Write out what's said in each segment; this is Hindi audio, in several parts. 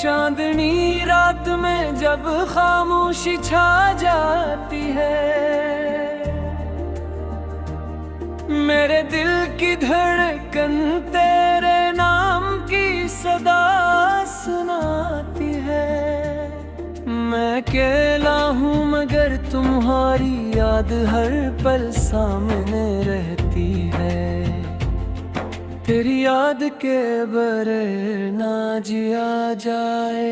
चांदनी रात में जब खामोशी छा जाती है, मेरे दिल की धड़कन तेरे नाम की सदा सुनाती है। मैं अकेला हूँ मगर तुम्हारी याद हर पल सामने रहती है। तेरी याद के बगैर ना जिया जाए।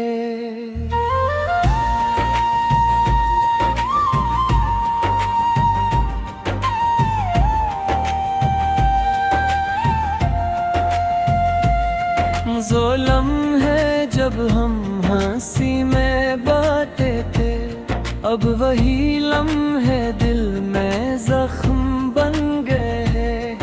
जो लम्हे जब हम हंसी में बाटे थे, अब वही लम्हे दिल में जख्म बन गए।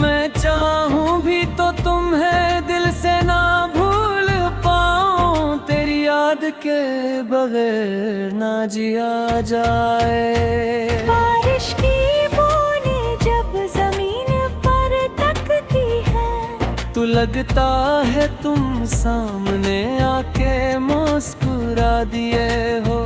मैं चाहूं भी तो तुम्हें दिल से ना भूल पाऊं, तेरी याद के बगैर ना जिया जाए। बारिश की बूंदें जब जमीन पर तकती है, तो लगता है तुम सामने आके मुस्कुरा दिए हो।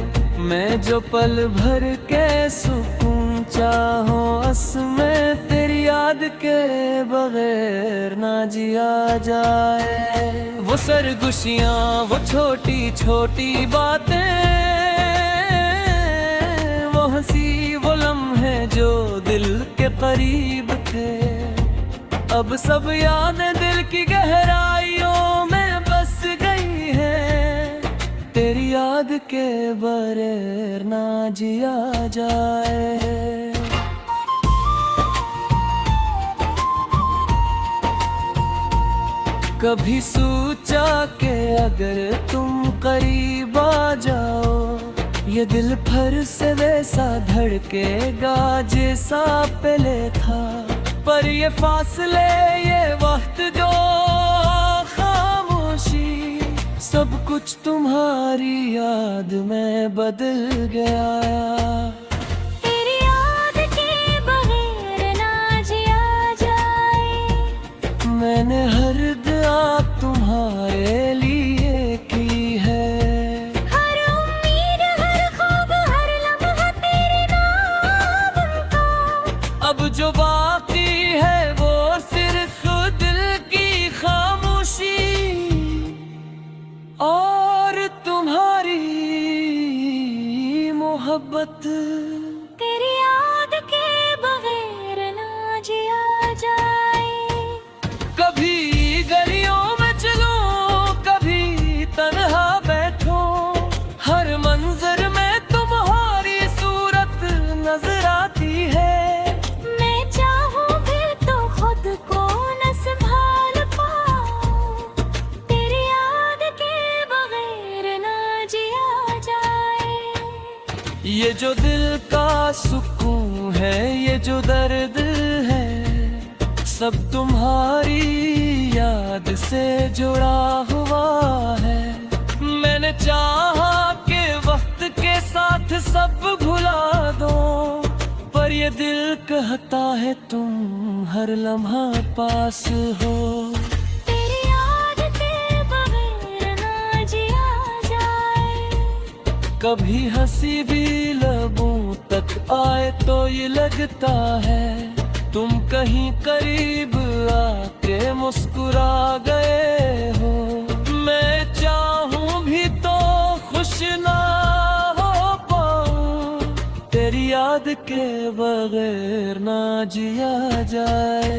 मैं जो पल भर के सुकून चाहूं उसमें तेरी याद के बगैर ना जिया जाए। वो सरगुशियां, वो छोटी छोटी बातें, वो हंसी वो लम्हे जो दिल के करीब थे, अब सब यादें दिल की गहराइयों में बस गई है। तेरी याद के बगैर ना जिया जाए। कभी सोचा के अगर तुम करीब आ जाओ, ये दिल फिर से वैसा धड़केगा जैसा पहले था। पर ये फासले, ये वक्त जो खामोशी, सब कुछ तुम्हारी याद में बदल गया। तेरी याद के बगैर ना जिया जाए। मैंने हर दुआ तुम्हारे लिए की है, हर उम्मीद, हर ख्वाब, हर लम्हा तेरे नाम का। अब जो बाकी है वो सिर्फ दिल की खामोशी और तुम्हारी मोहब्बत। तेरी याद के बगैर ना जिया जाए। कभी गलियों में चलूं, कभी तन्हा बैठूं, हर मंजर में तुम्हारी सूरत नजर आती है। मैं चाहूं भी तो खुद को न संभाल पाऊं, तेरी याद के बगैर ना जिया जाए। ये जो दिल का सुकून है, ये जो दर्द है, सब तुम्हारी याद से जुड़ा हुआ है। मैंने चाहा कि वक्त के साथ सब भुला दो, पर ये दिल कहता है तुम हर लम्हा पास हो। तेरी याद के बगैर ना जिया जाए। कभी हंसी भी लबों तक आए तो ये लगता है तुम कहीं करीब आके मुस्कुरा गए हो। मैं चाहूं भी तो खुश ना हो पाऊं, तेरी याद के बगैर ना जिया जाए।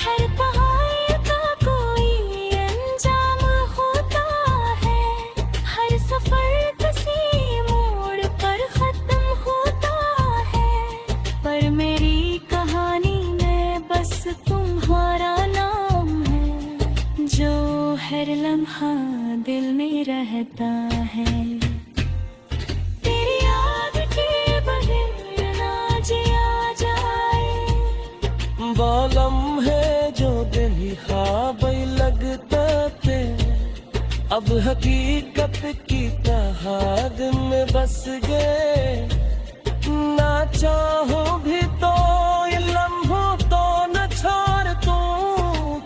हर पहाड़ का कोई अंजाम होता है, हर सफर किसी मोड़ पर खत्म होता है। पर मेरी कहानी में बस तुम्हारा नाम है, जो हर लम्हा दिल में रहता है। तेरी याद के बगैर ना जिया जाए। बालम है जो दिल ही ख्वाब लगता थे, अब हकीकत की तहाद में बस गए, ना चाहो भी तो ये लम्हों तो न छोड़ तू,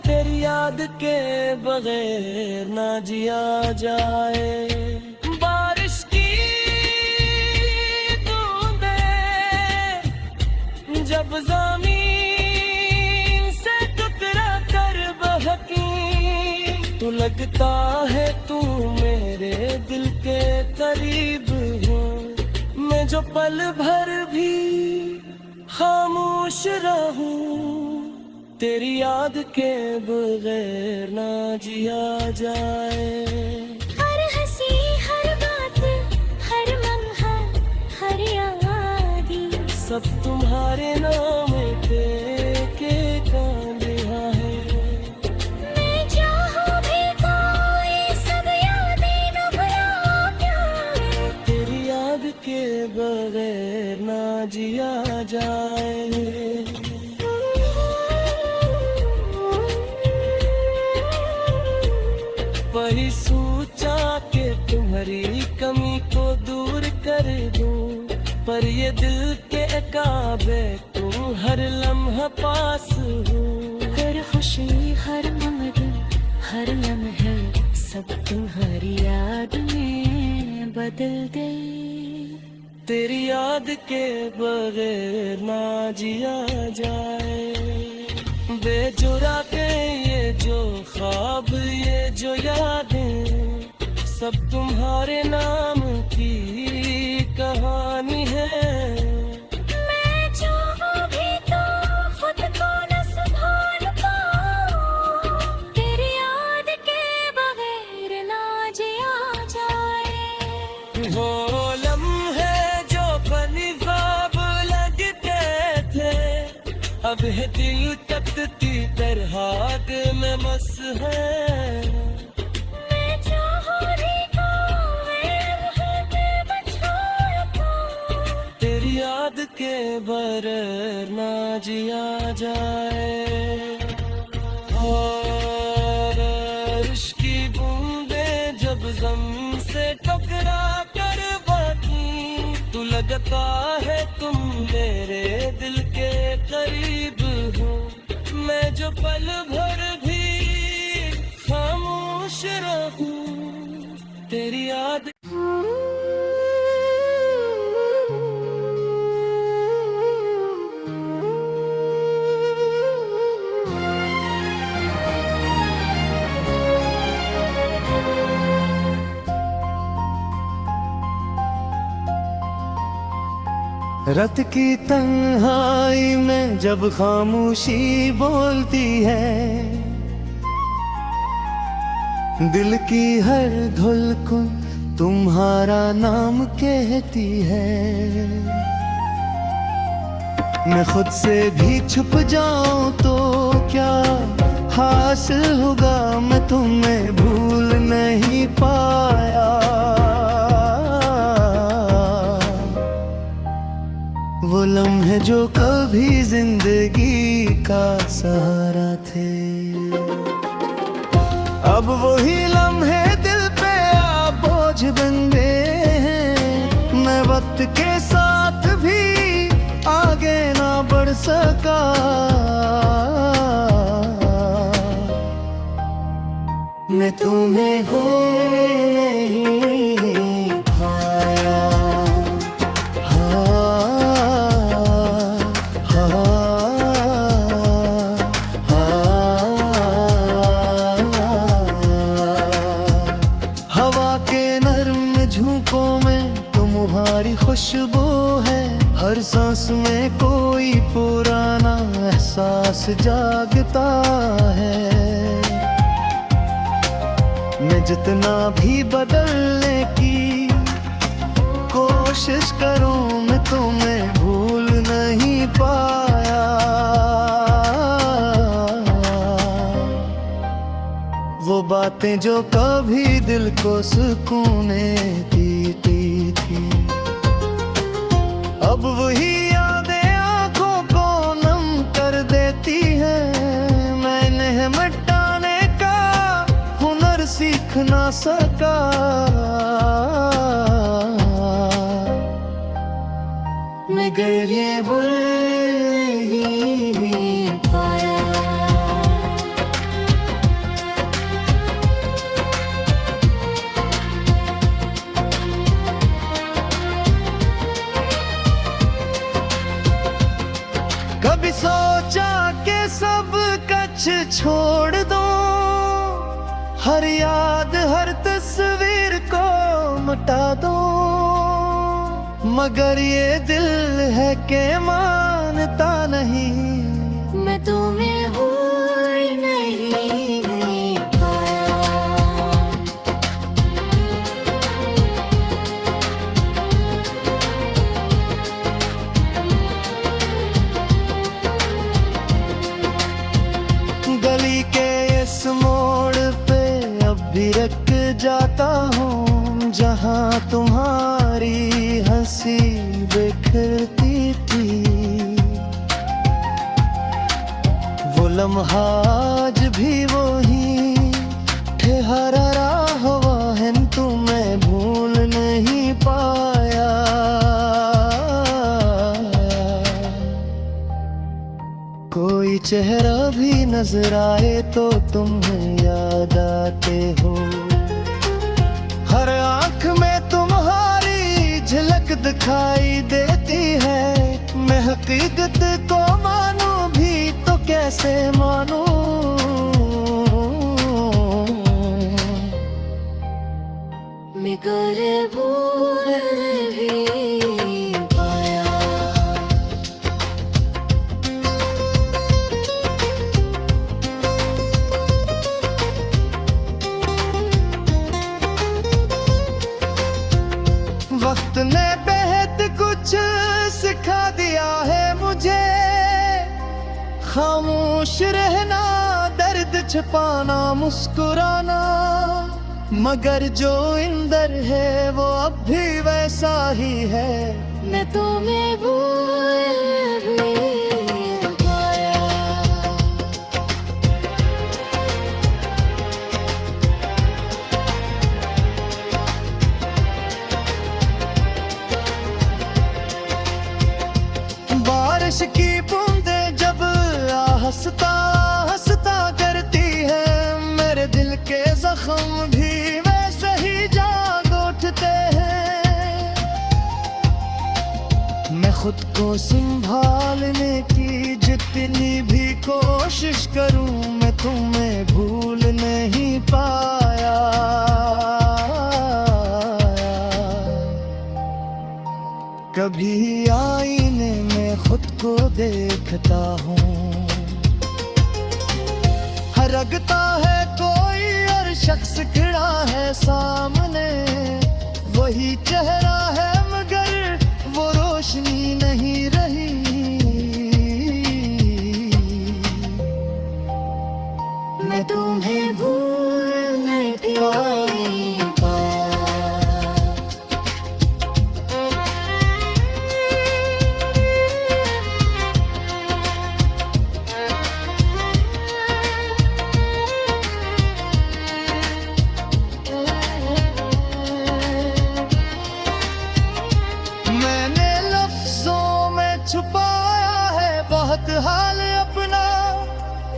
तेरी याद के बगैर ना जिया जाए। बारिश की बूंदें जब ज़मीन से टकरा कर बहकी, तो लगता है तू मेरे दिल के करीब हो। मैं जो पल भर भी खामोश रहूं, तेरी याद के बगैर ना जिया जाए। हर हंसी हर बात हर लम्हा हर यादी, सब तुम्हारे नाम के कांदिया है। मैं चाहूं भी तो ये सब यादें न भुला क्या, तेरी याद के बगैर ना जिया जाए। वही सोचा कि तुम्हारी कमी को दूर कर दूं, पर ये दिल के काबे तुम हर लम्हा पास हो। हर खुशी हर मंद हर लम्हे सब तुम्हारी याद में बदल गए। तेरी याद के बगैर ना जिया जाए। बेजुरा के ये जो ख्वाब ये जो यादें, सब तुम्हारे नाम की कहानी है। मैं चाहूं भी तो खुद को न संभाल पाऊं, तेरी याद के बगैर ना जिया जाए। वो लम्हे जो बनी ख्वाब लगते थे, अब है दिल तकती तरह में मस है। मैं चाहूं भी तो तेरी याद के बगैर ना जिया जाए। और बारिश की बूंदें जब ज़मीन से टकरा कर बाकी, तो लगता है तुम मेरे दिल के करीब हो। मैं जो पल भर भी खामोश रहूं, तेरी याद रात की तन्हाई में जब खामोशी बोलती है, दिल की हर धुलकुन तुम्हारा नाम कहती है। मैं खुद से भी छुप जाऊं तो क्या हासिल होगा, मैं तुम्हें भूल नहीं पाया। वो लम्हे जो कभी जिंदगी का सहारा थे, अब वही लम्हे दिल पे आ बोझ बन गए हैं। मैं वक्त के साथ भी आगे ना बढ़ सका, मैं तुम्हें हो नहीं पाया। हवा के नर्म झोंकों में तुम्हारी खुशबू है, हर सांस में कोई पुराना एहसास जागता है। मैं जितना भी बदलने की कोशिश करूं, मैं तुम्हें भूल नहीं पाया। वो बातें जो कभी दिल को सुकून देती थी, अब वही यादें आंखों को नम कर देती हैं। मैं इन्हें मिटाने का हुनर सीखना सका। मगर ये भूल नहीं पाया। कभी सोचा कि सब कुछ छोड़ दो, हर याद हर तस्वीर को मिटा दो, मगर ये दिल है कि मानता नहीं। मैं तुम्हें भूल नहीं पाया। गली के इस मोड़ पे अब भी रुक जाता हूँ, जहाँ तुम्हारी हंसी बिखरती थी। वो लम्हा आज भी वही ठहरा हुआ है, तुम्हें भूल नहीं पाया। कोई चेहरा भी नजर आए तो तुम्हें याद आते हो, हर आंख में तुम्हारी झलक दिखाई देती है। मैं हकीकत को मानूं भी तो कैसे मानूं, मगर भूल भी पाया। वक्त ने बेहद कुछ सिखा दिया है मुझे, खामोश रहना, दर्द छिपाना, मुस्कुराना, मगर जो अंदर है वो अब भी वैसा ही है। मैं तुम्हें भूल भी पाया। बारिश की बूंदें जब हंसता हंसता करती है, मेरे दिल के जख्म भी वैसे ही जाग उठते हैं। मैं खुद को संभालने की जितनी भी कोशिश करूं, मैं तुम्हें भूल नहीं पाया। कभी आईने में खुद को देखता हूँ, लगता है कोई और शख्स खड़ा है सामने, वही चेहरा है मगर वो रोशनी नहीं रही। मैं तुम्हें भूल नहीं पाया। छुपाया है बहुत हाल अपना,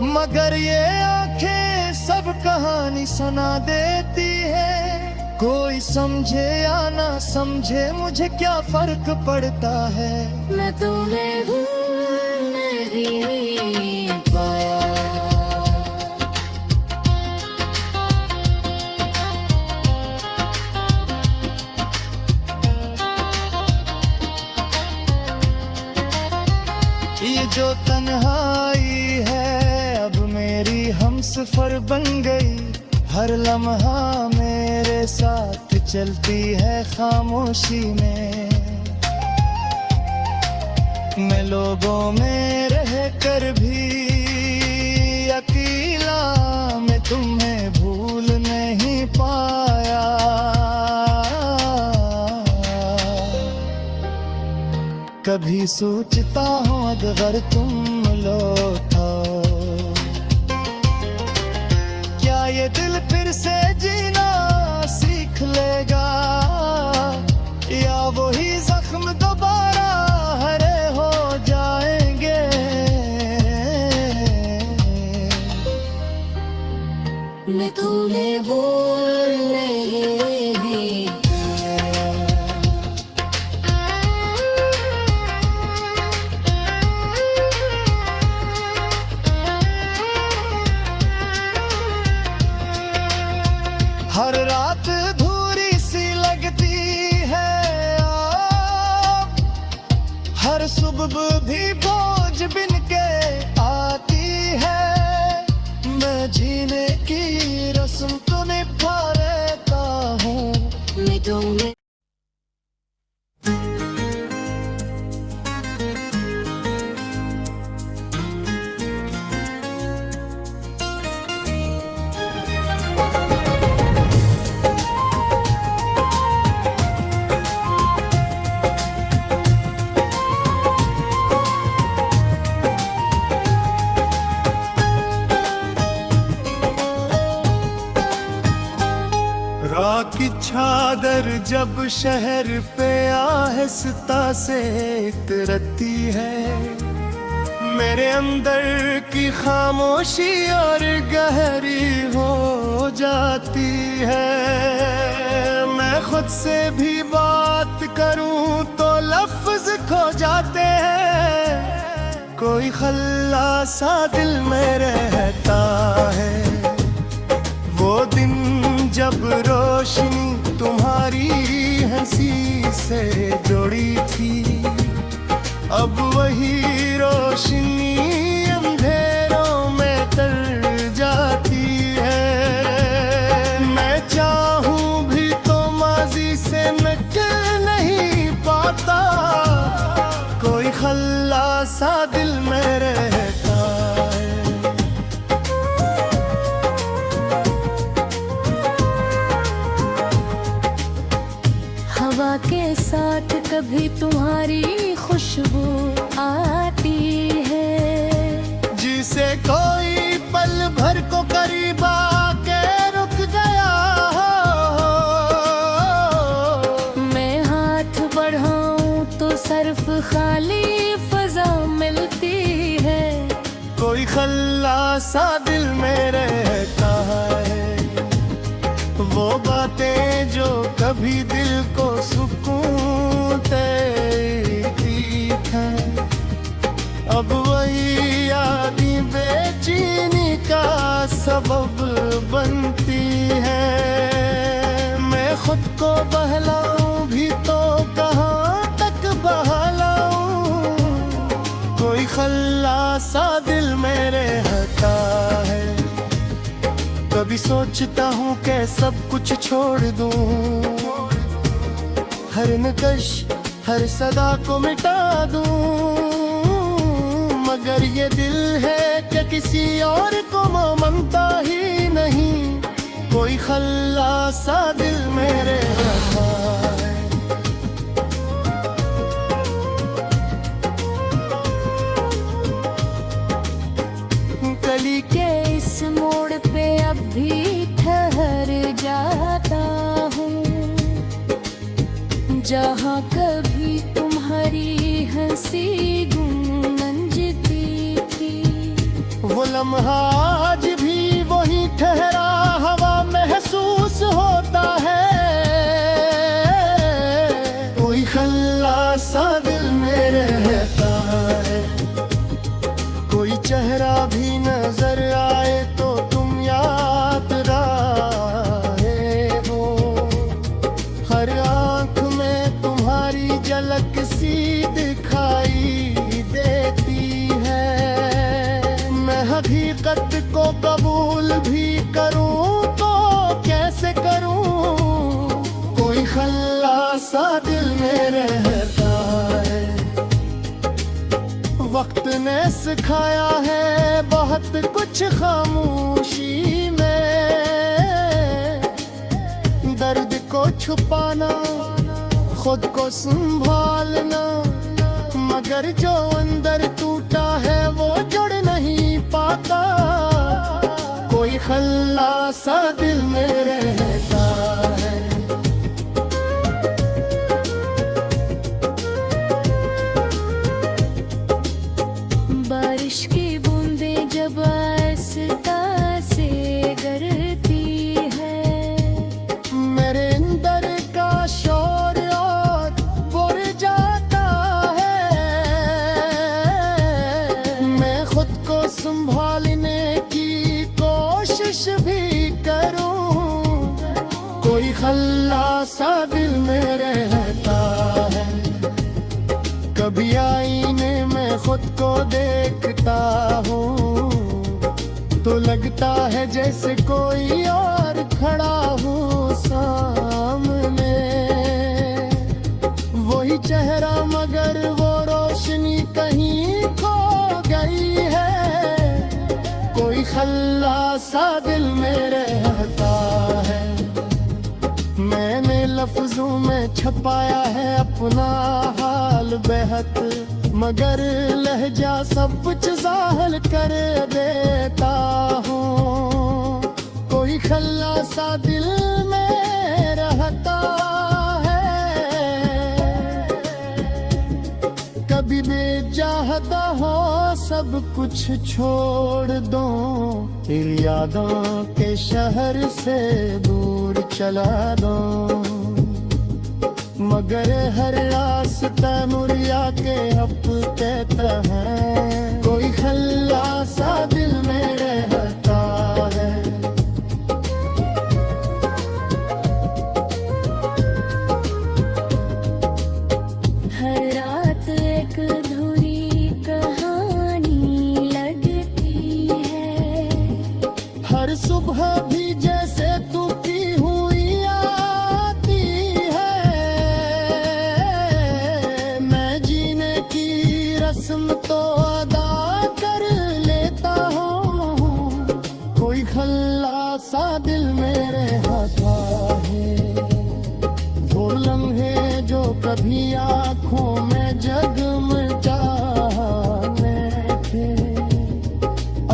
मगर ये आंखें सब कहानी सुना देती है। कोई समझे या ना समझे मुझे क्या फर्क पड़ता है। मैं तुम्हें भूल नहीं पाया। ये जो तन्हाई है अब मेरी हमसफर बन गई, हर लम्हा मेरे साथ चलती है खामोशी में। मैं लोगों में रह कर भी अकेला, मैं तुम्हें भूल नहीं पाया। कभी सोचता हूँ अगर तुम लौटाओ, क्या ये दिल फिर से जीना बदलेगा या वही जख्म दोबारा हरे हो जाएंगे। मैं तुम्हें भूलने ही हर रात अधूरी सी लगती है आप, हर सुबह भी बोझ बिन के आती है। मैं जीने की रस्म तो निभा रहता हूँ। मैं तुम्हें रात की चादर जब शहर पे आहिस्ता से उतरती है, मेरे अंदर की खामोशी और गहरी हो जाती है। मैं खुद से भी बात करूं तो लफ्ज खो जाते हैं। कोई खल्ला सा दिल में रहता है। वो दिन जब रोशनी तुम्हारी हंसी से जुड़ी थी, अब वही रोशनी अंधेरों में तर जाती है। मैं चाहूं भी तो माजी से निकल नहीं पाता। कोई खल्ला सा दिल में रहता है। हवा के साथ कभी तुम्हारी खुशबू आती है। जिसे कोई पल भर को करीब आके रुक गया हो। मैं हाथ बढ़ाऊं तो सर्फ खाली फजा मिलती है। कोई खल्ला सा दिल में रहता है। वो बातें जो कभी दिल को सुकून देती हैं, अब वही यादें बेचैनी का सबब बनती है। मैं खुद को बहलाऊं भी तो कहाँ तक बहलाऊं। कोई खल्ला सा दिल में रहता है। कभी सोचता हूँ कि सब कुछ छोड़ दूं, हर नकश हर सदा को मिटा दूं, मगर ये दिल है कि किसी और को मानता ही नहीं। कोई खल्ला सा दिल में रहता है। गली के इस मोड़ पे अब भी ठहर जाता हूँ, जहाँ कभी तुम्हारी हंसी गूंजती थी। वो लम्हा आज भी वही ठहरा हवा महसूस होता है। कोई खल्ला सा दिल में रहता है। कोई चेहरा भी नजर आए तो तुम याद रहे हो। हर आंख में तुम्हारी झलक सी दिखाई देती है। मैं हकीकत को कबूल भी करूं तो कैसे करूं। कोई खल्ला सा दिल में रहता है। वक्त ने सिखाया है बहुत कुछ खामोशी में। दर्द को छुपाना, खुद को संभालना, मगर जो अंदर टूटा है वो जुड़ नहीं पाता। कोई खल्ला सा दिल में रहता है। खल्लासा दिल में रहता है। कभी आईने में खुद को देखता हूँ तो लगता है जैसे कोई और खड़ा हूँ सामने। वही चेहरा मगर वो रोशनी कहीं खो गई है। कोई खल्लासा दिल में रहता है। मैंने लफ्जों में छपाया है अपना हाल बेहद, मगर लहजा सब कुछ ज़ाहिर कर देता हूँ। कोई खल्लासा दिल में रहता है। कभी बेचाहता हो सब कुछ छोड़ दो, फिर यादों के शहर से दूर चला दो। मगर हर रास्ता मुड़िया के हप कहता है। कोई खल्लासा दिल में रहता है। हर रात एक अधूरी कहानी लगती है। हर सुबह भी जैसे तू की हुई आती है। मैं जीने की रस्म तो अदा कर लेता हूँ। कोई खल्लासा दिल में रहता है। वो लम्हे जो कभी आँखों में जगमगाने थे,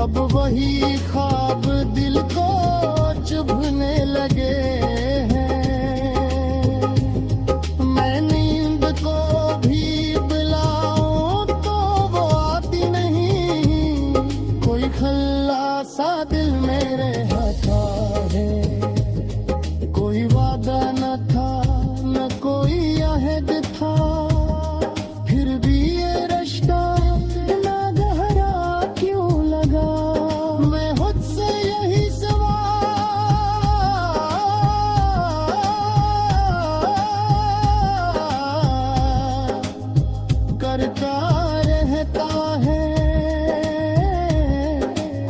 अब वही ख्वाब दिल को चुभने लगे हैं। मैं नींद को भी बुलाऊं तो वो आती नहीं। कोई खल्लासा दिल में रहता है। कोई वादा न था न कोई अहद था, फिर भी ये रिश्ता इतना गहरा क्यों लगा। मैं खुद से यही सवाल करता रहता है।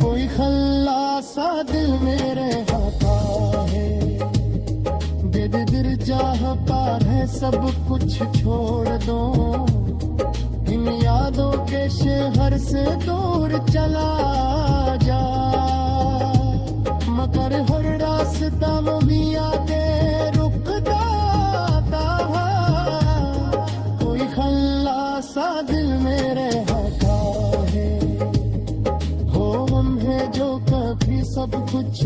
कोई खल्लासा दिल में रहता है। दिल चाह पार है सब कुछ छोड़ दो। इन यादों के शहर से दूर चला जा। मगर हर रास्ता मुड़िया के रुकता है। कोई खल्लासा दिल में रहता है। हो हम है जो कभी सब कुछ